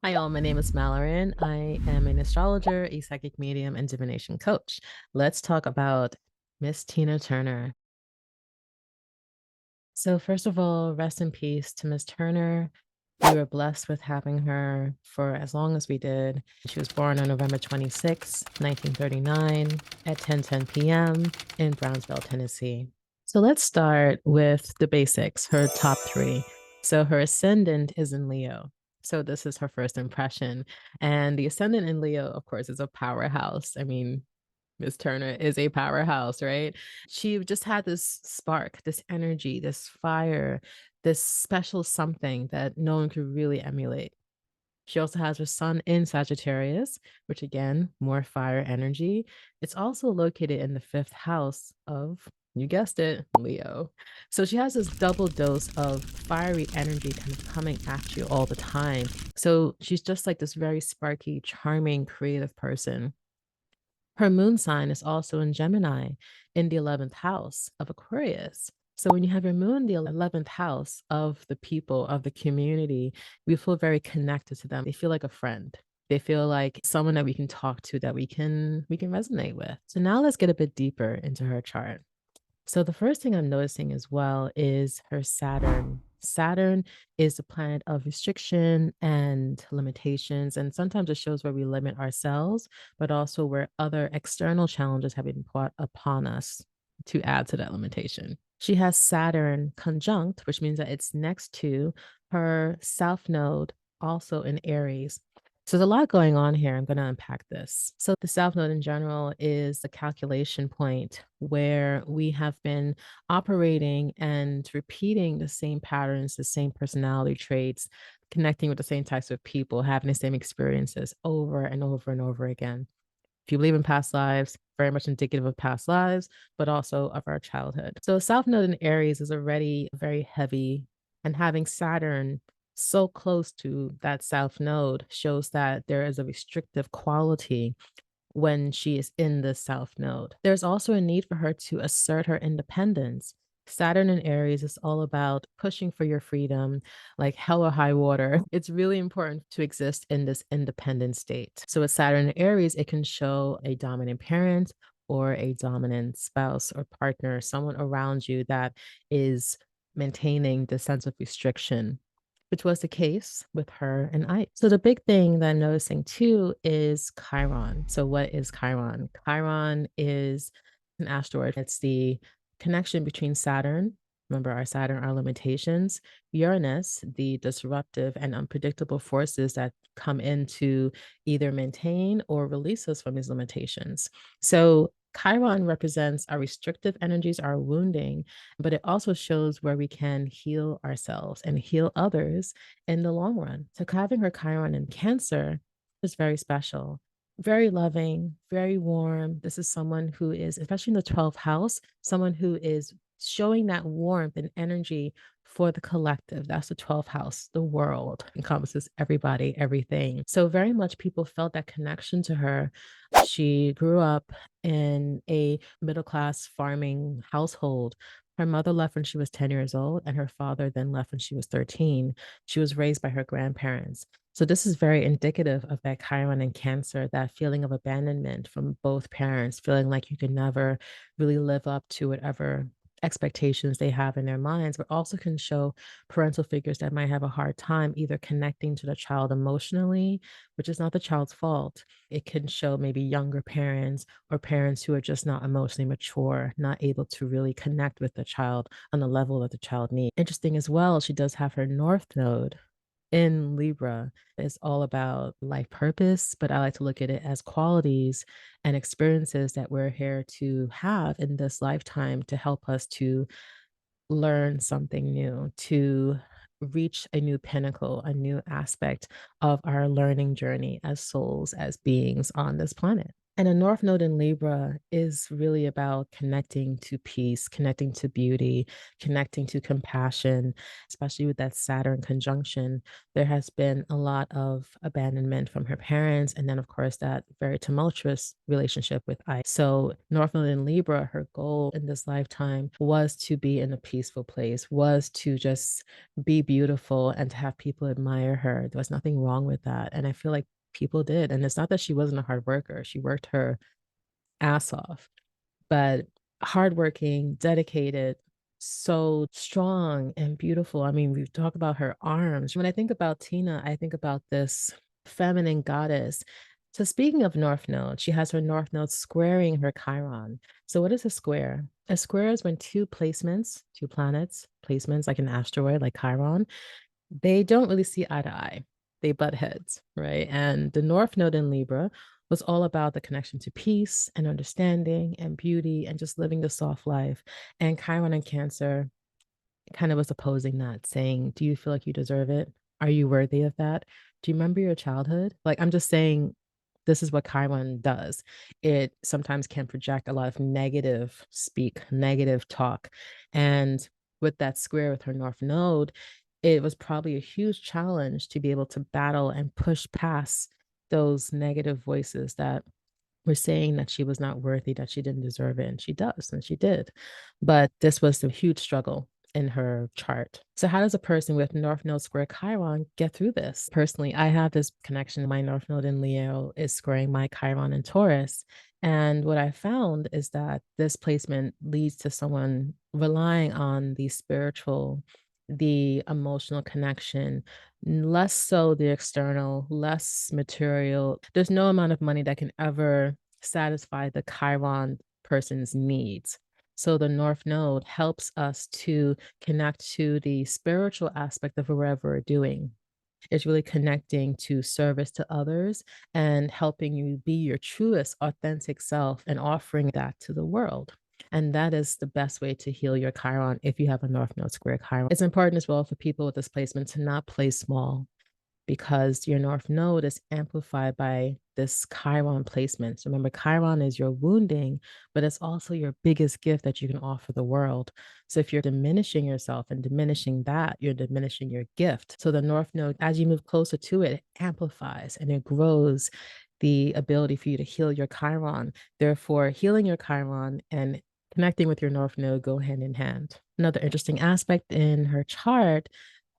Hi, all. My name is Mallory. I am an astrologer, a psychic medium, and divination coach. Let's talk about Miss Tina Turner. So, first of all, rest in peace to Miss Turner. We were blessed with having her for as long as we did. She was born on November 26, 1939, at 10:10 p.m. in Brownsville, Tennessee. So, let's start with the basics, her top three. So, her ascendant is in Leo. So, this is her first impression. And the ascendant in Leo, of course, is a powerhouse. I mean, Miss Turner is a powerhouse, right? She just had this spark, this energy, this fire, this special something that no one could really emulate. She also has her sun in Sagittarius, which again, more fire energy. It's also located in the fifth house of, you guessed it, Leo. So she has this double dose of fiery energy kind of coming at you all the time. So she's just like this very sparky, charming, creative person. Her moon sign is also in Gemini in the 11th house of Aquarius. So when you have your moon in the 11th house of the people, of the community, we feel very connected to them. They feel like a friend. They feel like someone that we can talk to, that we can resonate with. So now let's get a bit deeper into her chart. So the first thing I'm noticing as well is her Saturn. Saturn is the planet of restriction and limitations. And sometimes it shows where we limit ourselves, but also where other external challenges have been brought upon us to add to that limitation. She has Saturn conjunct, which means that it's next to her south node, also in Aries. So there's a lot going on here. I'm going to unpack this. So the South Node in general is the calculation point where we have been operating and repeating the same patterns, the same personality traits, connecting with the same types of people, having the same experiences over and over and over again. If you believe in past lives, very much indicative of past lives, but also of our childhood. So South Node in Aries is already very heavy, and having Saturn so close to that South Node shows that there is a restrictive quality when she is in the South Node. There's also a need for her to assert her independence. Saturn in Aries is all about pushing for your freedom, like hell or high water. It's really important to exist in this independent state. So with Saturn in Aries, it can show a dominant parent or a dominant spouse or partner, someone around you that is maintaining the sense of restriction, which was the case with her and I. So the big thing that I'm noticing too is Chiron. So what is Chiron? Chiron is an asteroid. It's the connection between Saturn, remember our Saturn, our limitations, Uranus, the disruptive and unpredictable forces that come in to either maintain or release us from these limitations. So Chiron represents our restrictive energies, our wounding, but it also shows where we can heal ourselves and heal others in the long run. So having her Chiron in Cancer is very special, very loving, very warm. This is someone who is, especially in the 12th house, someone who is showing that warmth and energy for the collective. That's the 12th house. The world encompasses everybody, everything. So very much people felt that connection to her. She grew up in a middle class farming household. Her mother left when she was 10 years old, and her father then left when she was 13. She was raised by her grandparents. So, this is very indicative of that Chiron and Cancer, that feeling of abandonment from both parents, feeling like you can never really live up to whatever expectations they have in their minds, but also can show parental figures that might have a hard time either connecting to the child emotionally, which is not the child's fault. It can show maybe younger parents or parents who are just not emotionally mature, not able to really connect with the child on the level that the child needs. Interesting as well, she does have her North Node in Libra. It's all about life purpose, but I like to look at it as qualities and experiences that we're here to have in this lifetime to help us to learn something new, to reach a new pinnacle, a new aspect of our learning journey as souls, as beings on this planet. And a North Node in Libra is really about connecting to peace, connecting to beauty, connecting to compassion, especially with that Saturn conjunction. There has been a lot of abandonment from her parents. And then, of course, that very tumultuous relationship with I. So, North Node in Libra, her goal in this lifetime was to be in a peaceful place, was to just be beautiful and to have people admire her. There was nothing wrong with that. And I feel like people did. And it's not that she wasn't a hard worker. She worked her ass off, but hardworking, dedicated, so strong and beautiful. I mean, we talk about her arms. When I think about Tina, I think about this feminine goddess. So speaking of North Node, she has her North Node squaring her Chiron. So what is a square? A square is when two placements, two planets, placements like an asteroid, like Chiron, they don't really see eye to eye. They butt heads, right? And the North Node in Libra was all about the connection to peace and understanding and beauty and just living the soft life. And Chiron in Cancer kind of was opposing that, saying, do you feel like you deserve it? Are you worthy of that? Do you remember your childhood? Like, I'm just saying, this is what Chiron does. It sometimes can project a lot of negative speak, negative talk. And with that square with her North Node, it was probably a huge challenge to be able to battle and push past those negative voices that were saying that she was not worthy, that she didn't deserve it. And she does, and she did. But this was a huge struggle in her chart. So, how does a person with North Node square Chiron get through this? Personally, I have this connection. My North Node in Leo is squaring my Chiron in Taurus. And what I found is that this placement leads to someone relying on the spiritual, the emotional connection, less so the external, less material. There's no amount of money that can ever satisfy the Chiron person's needs. So the North Node helps us to connect to the spiritual aspect of whatever we're doing. It's really connecting to service to others and helping you be your truest, authentic self and offering that to the world. And that is the best way to heal your Chiron if you have a North Node square Chiron. It's important as well for people with this placement to not play small because your North Node is amplified by this Chiron placement. So remember, Chiron is your wounding, but it's also your biggest gift that you can offer the world. So if you're diminishing yourself and diminishing that, you're diminishing your gift. So the North Node, as you move closer to it, it amplifies and it grows the ability for you to heal your Chiron. Therefore, healing your Chiron and connecting with your North Node go hand in hand. Another interesting aspect in her chart,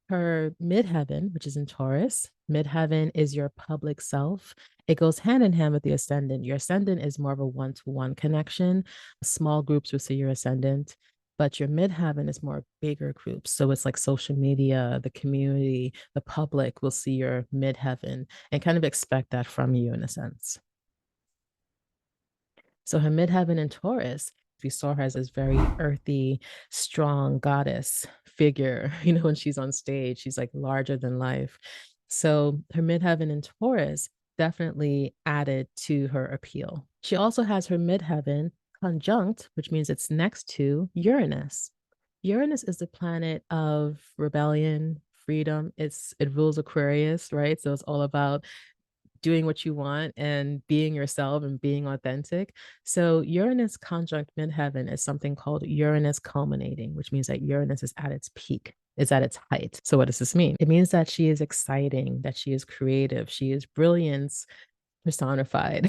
her midheaven, which is in Taurus. Midheaven is your public self. It goes hand in hand with the ascendant. Your ascendant is more of a one-to-one connection. Small groups will see your ascendant, but your midheaven is more bigger groups. So it's like social media, the community, the public will see your midheaven and kind of expect that from you in a sense. So her midheaven in Taurus, we saw her as this very earthy, strong goddess figure. When she's on stage, she's like larger than life. So her midheaven in Taurus definitely added to her appeal. She also has her midheaven conjunct, which means it's next to Uranus. Uranus is the planet of rebellion, freedom. It rules Aquarius, right? So it's all about doing what you want and being yourself and being authentic. So Uranus conjunct midheaven is something called Uranus culminating, which means that Uranus is at its peak. Is at its height. So what does this mean? It means that she is exciting, that she is creative, she is brilliance personified.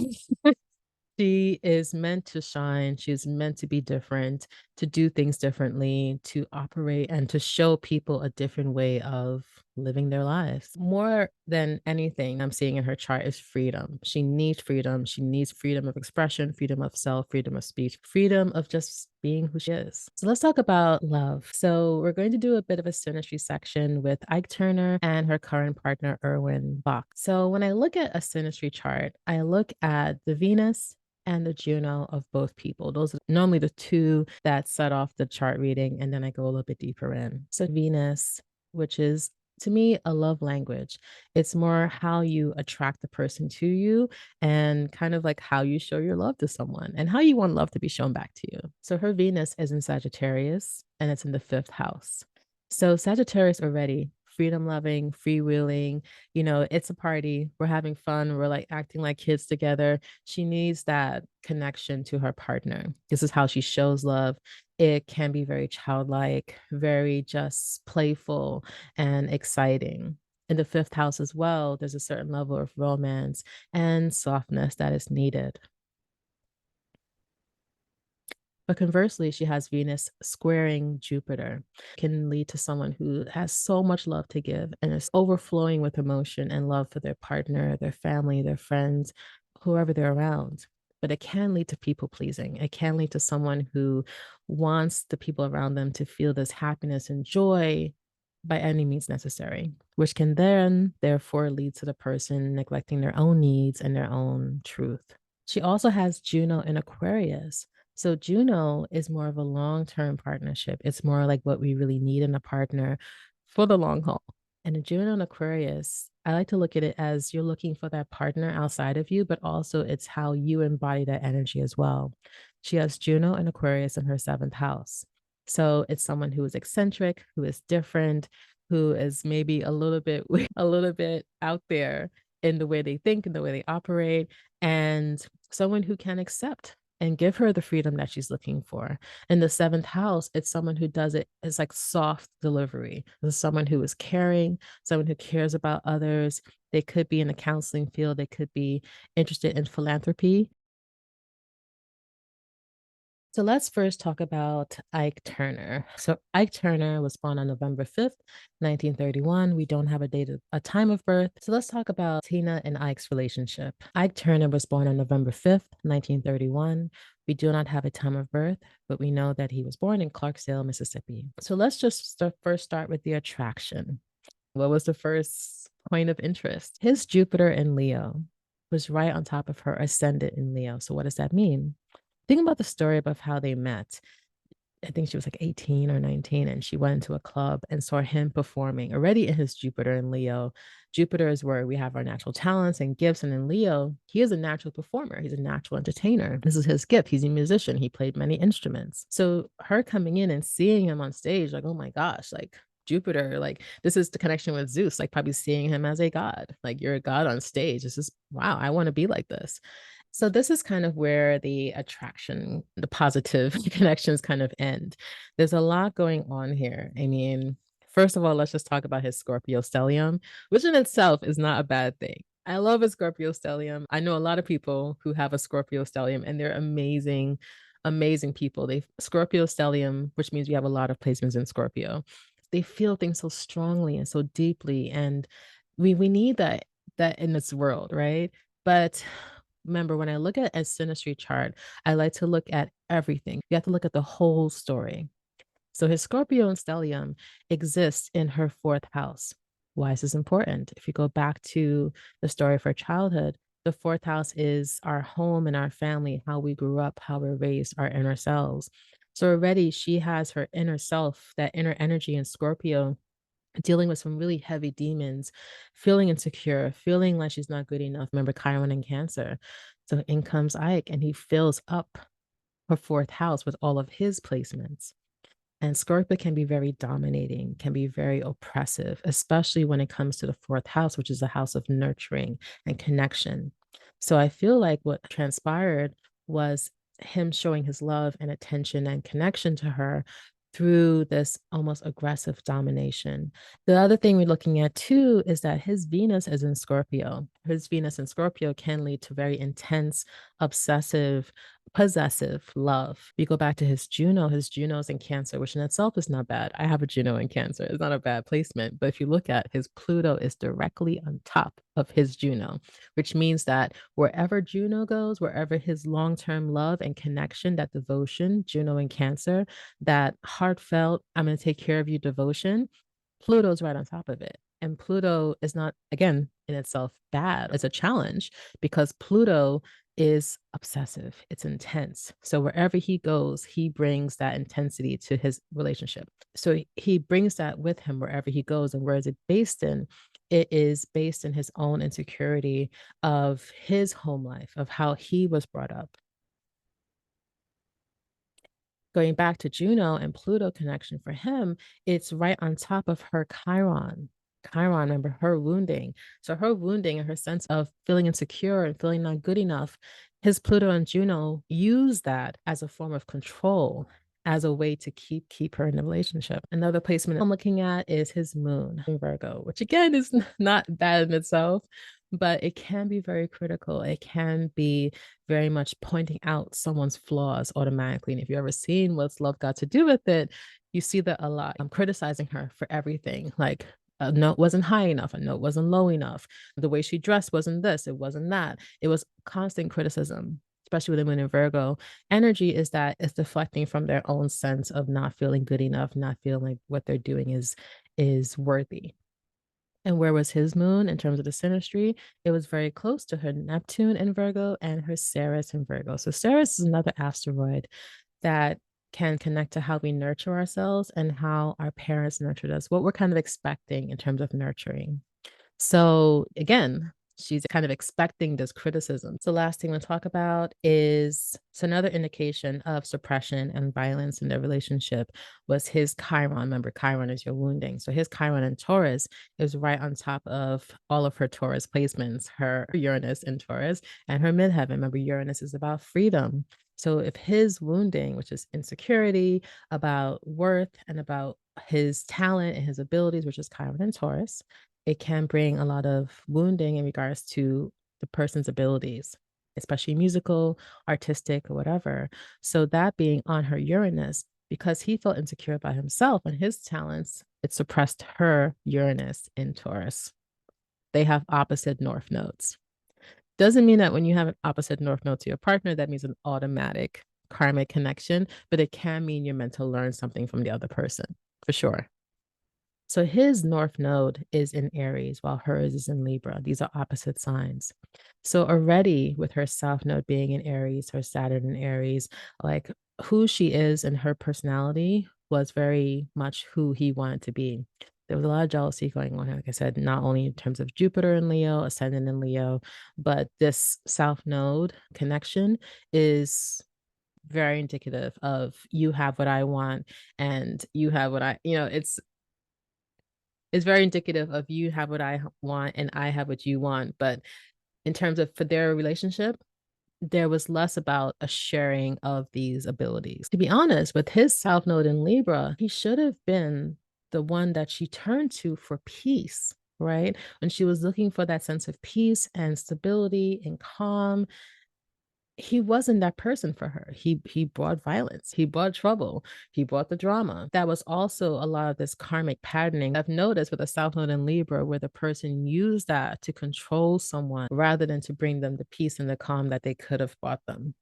She is meant to shine. She is meant to be different, to do things differently, to operate and to show people a different way of living their lives. More than anything I'm seeing in her chart is freedom. She needs freedom. She needs freedom of expression, freedom of self, freedom of speech, freedom of just being who she is. So let's talk about love. So we're going to do a bit of a synastry section with Ike Turner and her current partner, Erwin Bach. So when I look at a synastry chart, I look at the Venus and the Juno of both people. Those are normally the two that set off the chart reading, and then I go a little bit deeper in. So Venus, which is to me a love language. It's more how you attract the person to you and kind of like how you show your love to someone and how you want love to be shown back to you. So her Venus is in Sagittarius and it's in the fifth house. So Sagittarius already freedom loving, freewheeling. It's a party. We're having fun. We're like acting like kids together. She needs that connection to her partner. This is how she shows love. It can be very childlike, very just playful and exciting. In the fifth house as well, there's a certain level of romance and softness that is needed. But conversely, she has Venus squaring Jupiter, can lead to someone who has so much love to give and is overflowing with emotion and love for their partner, their family, their friends, whoever they're around. But it can lead to people pleasing. It can lead to someone who wants the people around them to feel this happiness and joy by any means necessary, which can then therefore lead to the person neglecting their own needs and their own truth. She also has Juno in Aquarius. So Juno is more of a long-term partnership. It's more like what we really need in a partner for the long haul. And a Juno and Aquarius, I like to look at it as you're looking for that partner outside of you, but also it's how you embody that energy as well. She has Juno and Aquarius in her seventh house. So it's someone who is eccentric, who is different, who is maybe a little bit a little bit out there in the way they think and the way they operate, and someone who can accept and give her the freedom that she's looking for. In the seventh house, it's someone who does it as like soft delivery. It's someone who is caring, someone who cares about others. They could be in the counseling field, they could be interested in philanthropy. So let's first talk about Ike Turner. So Ike Turner was born on November 5th, 1931. We don't have a time of birth. So let's talk about Tina and Ike's relationship. Ike Turner was born on November 5th, 1931. We do not have a time of birth, but we know that he was born in Clarksdale, Mississippi. So let's just first start with the attraction. What was the first point of interest? His Jupiter in Leo was right on top of her ascendant in Leo. So what does that mean? Think about the story of how they met. I think she was like 18 or 19, and she went into a club and saw him performing already in his Jupiter in Leo. Jupiter is where we have our natural talents and gifts. And in Leo, he is a natural performer. He's a natural entertainer. This is his gift. He's a musician. He played many instruments. So her coming in and seeing him on stage, like, oh my gosh, like Jupiter, like this is the connection with Zeus, like probably seeing him as a god. Like you're a god on stage. This is wow, I want to be like this. So this is kind of where the attraction, the positive connections kind of end. There's a lot going on here. I mean, first of all, let's just talk about his Scorpio stellium, which in itself is not a bad thing. I love a Scorpio stellium. I know a lot of people who have a Scorpio stellium and they're amazing, amazing people. They Scorpio stellium, which means we have a lot of placements in Scorpio. They feel things so strongly and so deeply. And we need that in this world, right? But remember, when I look at a synastry chart, I like to look at everything. You have to look at the whole story. So his Scorpio and stellium exists in her fourth house. Why is this important? If you go back to the story of her childhood, the fourth house is our home and our family, how we grew up, how we're raised, our inner selves. So already she has her inner self, that inner energy in Scorpio, dealing with some really heavy demons, feeling insecure, feeling like she's not good enough. Remember Chiron and Cancer. So in comes Ike and he fills up her fourth house with all of his placements. And Scorpio can be very dominating, can be very oppressive, especially when it comes to the fourth house, which is the house of nurturing and connection. So I feel like what transpired was him showing his love and attention and connection to her through this almost aggressive domination. The other thing we're looking at too is that his Venus is in Scorpio. His Venus in Scorpio can lead to very intense, obsessive, possessive love. You go back to his Juno's in Cancer, which in itself is not bad. I have a Juno in Cancer. It's not a bad placement. But if you look at his Pluto is directly on top of his Juno, which means that wherever Juno goes, wherever his long-term love and connection, that devotion, Juno in Cancer, that heartfelt, I'm going to take care of you devotion, Pluto's right on top of it. And Pluto is not, again, in itself bad. It's a challenge because Pluto is obsessive, it's intense. So wherever he goes, he brings that intensity to his relationship. So he brings that with him wherever he goes. And where is it based in? It is based in his own insecurity of his home life, of how he was brought up. Going back to Juno and Pluto connection for him, it's right on top of her Chiron. Chiron, remember her wounding. So her wounding and her sense of feeling insecure and feeling not good enough, his Pluto and Juno use that as a form of control, as a way to keep her in the relationship. Another placement I'm looking at is his moon in Virgo, which again is not bad in itself, but it can be very critical. It can be very much pointing out someone's flaws automatically. And if you've ever seen What's Love Got to Do with It, you see that a lot. I'm criticizing her for everything. Like a note wasn't high enough, a note wasn't low enough, the way she dressed wasn't this, it wasn't that. It was constant criticism, especially with the moon in Virgo. Energy is that it's deflecting from their own sense of not feeling good enough, not feeling like what they're doing is worthy. And where was his moon in terms of the synastry? It was very close to her Neptune in Virgo and her Ceres in Virgo. So Ceres is another asteroid that can connect to how we nurture ourselves and how our parents nurtured us, what we're kind of expecting in terms of nurturing. So again, she's kind of expecting this criticism. So last thing we'll talk about is so another indication of suppression and violence in their relationship was his Chiron. Remember, Chiron is your wounding. So his Chiron in Taurus is right on top of all of her Taurus placements, her Uranus in Taurus and her midheaven. Remember, Uranus is about freedom. So if his wounding, which is insecurity, about worth and about his talent and his abilities, which is Chiron in Taurus, it can bring a lot of wounding in regards to the person's abilities, especially musical, artistic, or whatever. So that being on her Uranus, because he felt insecure about himself and his talents, it suppressed her Uranus in Taurus. They have opposite north nodes. Doesn't mean that when you have an opposite north node to your partner, that means an automatic karmic connection, but it can mean you're meant to learn something from the other person, for sure. So his north node is in Aries while hers is in Libra. These are opposite signs. So already with her south node being in Aries, her Saturn in Aries, like who she is and her personality was very much who he wanted to be. There was a lot of jealousy going on, like I said, not only in terms of Jupiter in Leo, ascendant in Leo, but this south node connection is very indicative of you have what I want and you have what it's very indicative of you have what I want and I have what you want. But in terms of for their relationship, there was less about a sharing of these abilities. To be honest, with his South Node in Libra, he should have been the one that she turned to for peace, right? When she was looking for that sense of peace and stability and calm, he wasn't that person for her. He brought violence, he brought trouble, he brought the drama. That was also a lot of this karmic patterning I've noticed with a South Node in Libra, where the person used that to control someone rather than to bring them the peace and the calm that they could have brought them.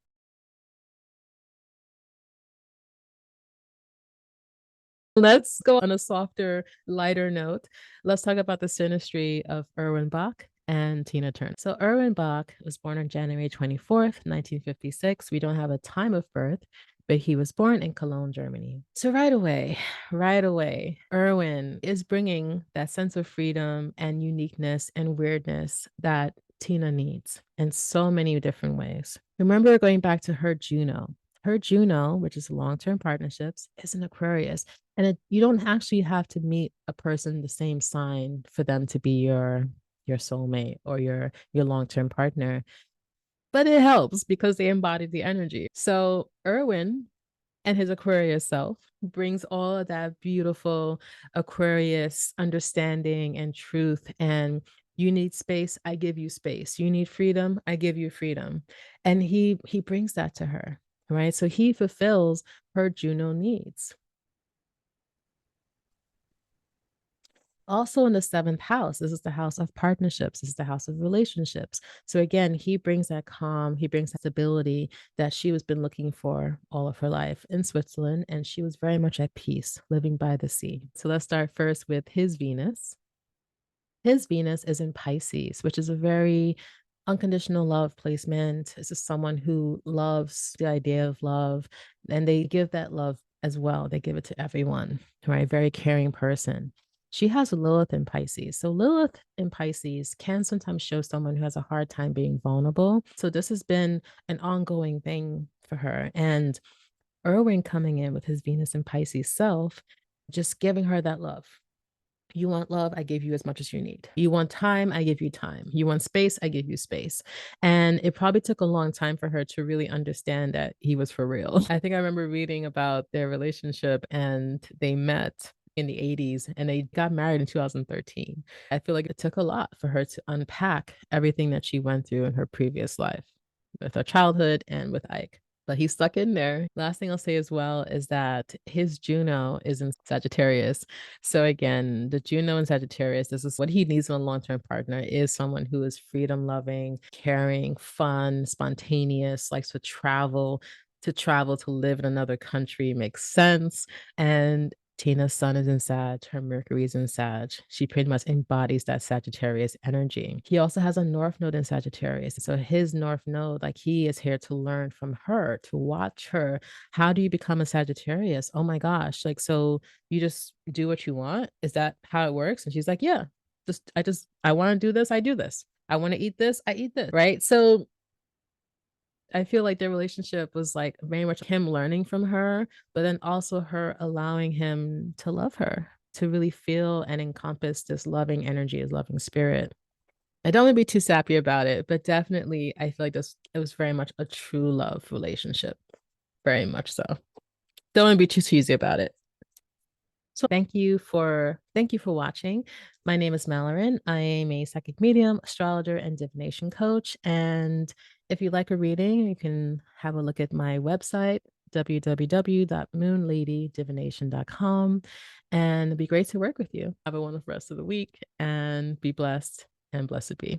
Let's go on a softer, lighter note. Let's talk about the synastry of Erwin Bach and Tina Turner. So Erwin Bach was born on January 24th, 1956. We don't have a time of birth, but he was born in Cologne, Germany. So right away, Erwin is bringing that sense of freedom and uniqueness and weirdness that Tina needs in so many different ways. Remember going back to her Juno. Her Juno, which is long-term partnerships, is an Aquarius. And you don't actually have to meet a person the same sign for them to be your soulmate or your long-term partner. But it helps because they embody the energy. So Erwin and his Aquarius self brings all of that beautiful Aquarius understanding and truth. And you need space, I give you space. You need freedom, I give you freedom. And he brings that to her, right? So he fulfills her Juno needs. Also in the seventh house, this is the house of partnerships, this is the house of relationships. So again, he brings that calm, he brings that stability that she was been looking for all of her life in Switzerland, and she was very much at peace living by the sea. So let's start first with his Venus. His Venus is in Pisces, which is a very unconditional love placement. This is someone who loves the idea of love, and they give that love as well. They give it to everyone, right? Very caring person. She has Lilith in Pisces. So Lilith in Pisces can sometimes show someone who has a hard time being vulnerable. So this has been an ongoing thing for her. And Erwin coming in with his Venus in Pisces self, just giving her that love, You want love, I give you as much as you need. You want time, I give you time. You want space, I give you space. And it probably took a long time for her to really understand that he was for real. I think I remember reading about their relationship and they met in the 80s and they got married in 2013. I feel like it took a lot for her to unpack everything that she went through in her previous life with her childhood and with Ike. But he's stuck in there. Last thing I'll say as well is that his Juno is in Sagittarius. So again, the Juno in Sagittarius, this is what he needs in a long-term partner is someone who is freedom loving, caring, fun, spontaneous, likes to live in another country makes sense. And Tina's sun is in Sag, her Mercury is in Sag. She pretty much embodies that Sagittarius energy. He also has a North Node in Sagittarius. So his North Node, like he is here to learn from her, to watch her. How do you become a Sagittarius? Oh my gosh. Like, so you just do what you want? Is that how it works? And she's like, yeah, I want to do this. I do this. I want to eat this. I eat this. Right. So I feel like their relationship was like very much him learning from her, but then also her allowing him to love her, to really feel and encompass this loving energy, his loving spirit. I don't want to be too sappy about it, but definitely I feel like this it was very much a true love relationship. Very much so. Don't want to be too cheesy about it. So thank you for watching. My name is Mallorin. I am a psychic medium, astrologer, and divination coach. And if you like a reading, you can have a look at my website, www.moonladydivination.com. And it'd be great to work with you. Have a wonderful rest of the week and be blessed and blessed be.